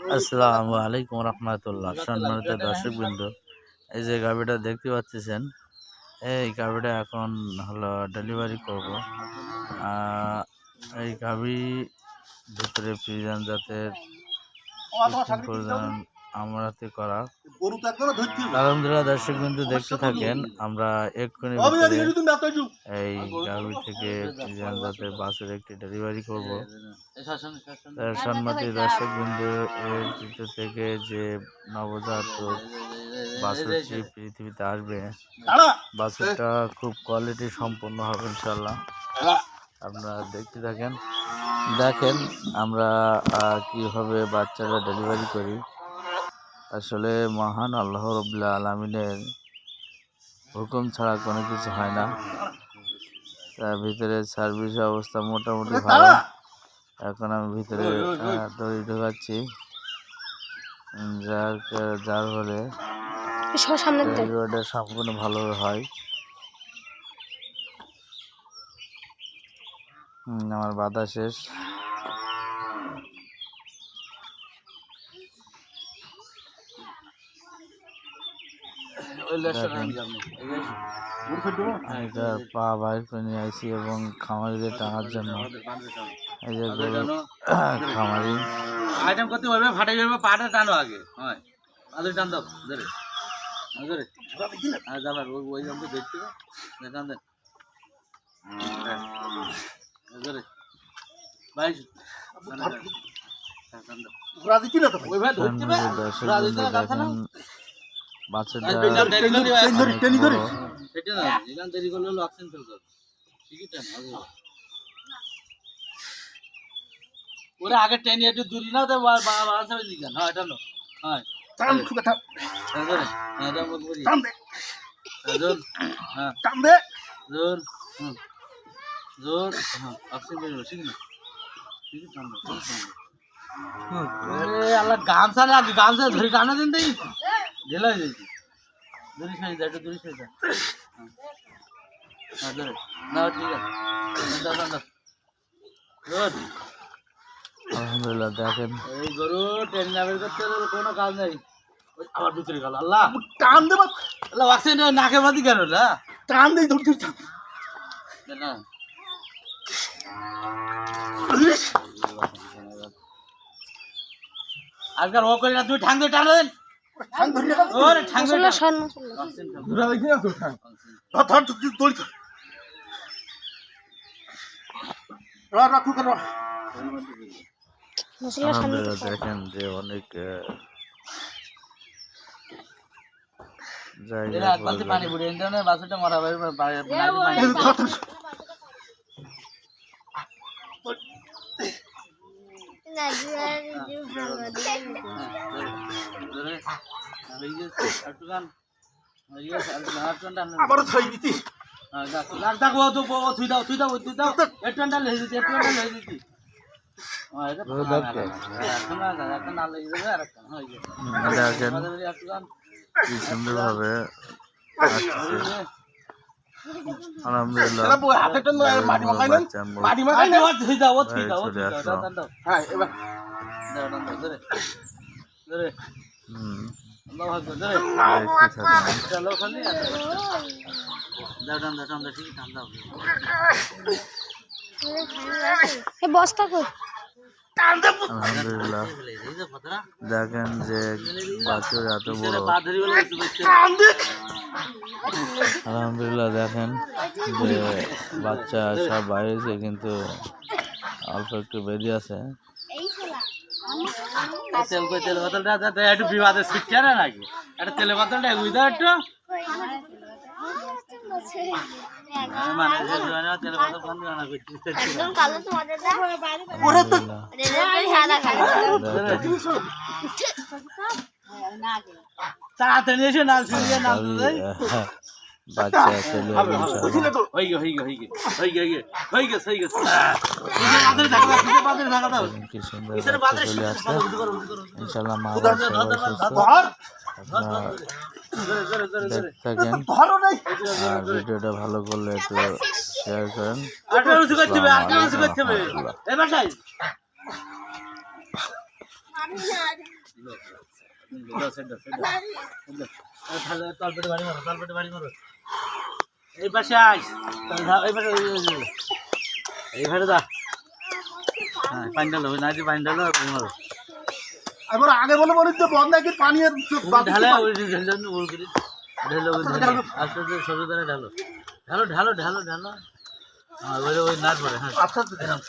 আসসালামু আলাইকুম রহমতুল্লাহ। সম্মানিত দর্শকবৃন্দ, এই যে গাভিটা দেখতে পাচ্ছেন, এই গাভিটা এখন হলো ডেলিভারি করব। এই গাভি ভিতরে ফ্রিজিয়ান জাতের প্রজনন আমরাতে করা। আলহামদুলিল্লাহ, দর্শকবৃন্দ দেখতে থাকেন। আমরা এক্ষুনি এই গাভি থেকে ফ্রিজিয়ান জাতের বাছুর একটি ডেলিভারি করব। সম্মানিত দর্শকবৃন্দ, এর ভিতর থেকে যে নবজাত বাছুরটি পৃথিবীতে আসবে, বাছুরটা খুব কোয়ালিটি সম্পন্ন হবে ইনশাল্লাহ। আপনারা দেখতে থাকেন, দেখেন আমরা কিভাবে বাচ্চারা ডেলিভারি করি। আসলে মহান আল্লাহ রাব্বুল আলামিনের হুকুম ছাড়া কোনো কিছু হয় না। তার ভিতরে সার্ভিস অবস্থা মোটামুটি ভালো। এখন আমি ভিতরে দড়ি ঢোকাচ্ছি, যার ফলে ডেলিভারিটা সম্পূর্ণ ভালো হয়। আমার বাধা শেষ। পা বাইর করে নিয়ে আসি এবং খামারিদের টানার জন্য। এই যে খামারি আইটেম করতে পারবে, ফাটাই যাবে, পাটা টানো আগে। হয় আদর টান দাও, ধরে ধরে আর যাবার ওই জন্য দেখতে টান দেন ধরে ভাই ওরা আগে টেনে একটু দূরি না তো দিকেন। হ্যাঁ এটা হ্যাঁ জোর আল্লাহ গামছা না, গামছা ধরে টানা দিন তাই ঢেলা হয়ে যাচ্ছে। দূরি সাইজ একটু দূরি সাইজ ধরে না, ঠিক আছে। আলহামদুলিল্লাহ, দেখেন এই গরু ট্রেন নামের করতে কোনো কাজ নেই। আবার ভিতরে গেল, আল্লাহ টান দেব, আল্লাহ ওয়াক্সিন নাকে বাদি কেন না টান দেই ধরতে না। আজকাল ও করে না, তুমি ঠাং ধরে টানো দেন, ঠাং ধরে ওরে ঠাং ধরে না শোন ঘুরা দেখি না তো ঠাং ধর তুই দড়ি ধর রাখু কেন। আলহামদুলিল্লাহ, দেখেন যে অনেক পানি পড়ে বাসুটা মারা কি সুন্দর ভাবে আলহামদুলিল্লাহ। বস্তা কই? আলহামদুলিল্লাহ, দেখেন যে বাছুর এত বড়। আলহামদুলিল্লাহ, দেখেন যে বাচ্চা সব বাইরেছে, কিন্তু অল্প একটু বেরিয়ে আছে। তেল বোতলটা একটু বিবাদের শিখছে না নাকি? একটা তেলের বোতলটা বুঝতে একটু তাড়াতাড়ি এসে নাম শুনিয়ে নাম বাচ্চা ছেলে কি সুন্দর চলে আসছে ইনশাল্লাহ। মা থাকেন, আর ভিডিওটা ভালো করলে একটু শেয়ার করেন। তলপেটে বাড়ি মারো এই পাশে আইস এই পাশে এইভাবে যা হ্যাঁ পানি ঢালো না যে পানি ঢালো আর পানি মারো এবার আগে বলে বলি যে বন্ধ নাকি পানি ঢালে ঢালো আস্তে আস্তে সবজি দ্বারা ঢালো ঢালো ঢালো ঢালো ঢালো হ্যাঁ ওই নাচ পড়ে হ্যাঁ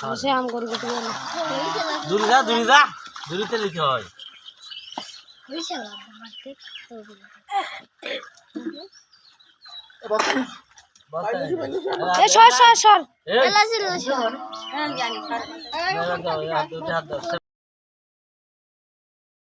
বসে আম করে দিতে বলো দূরে যা দূরিতে লিখতে হয় সর সর সর এই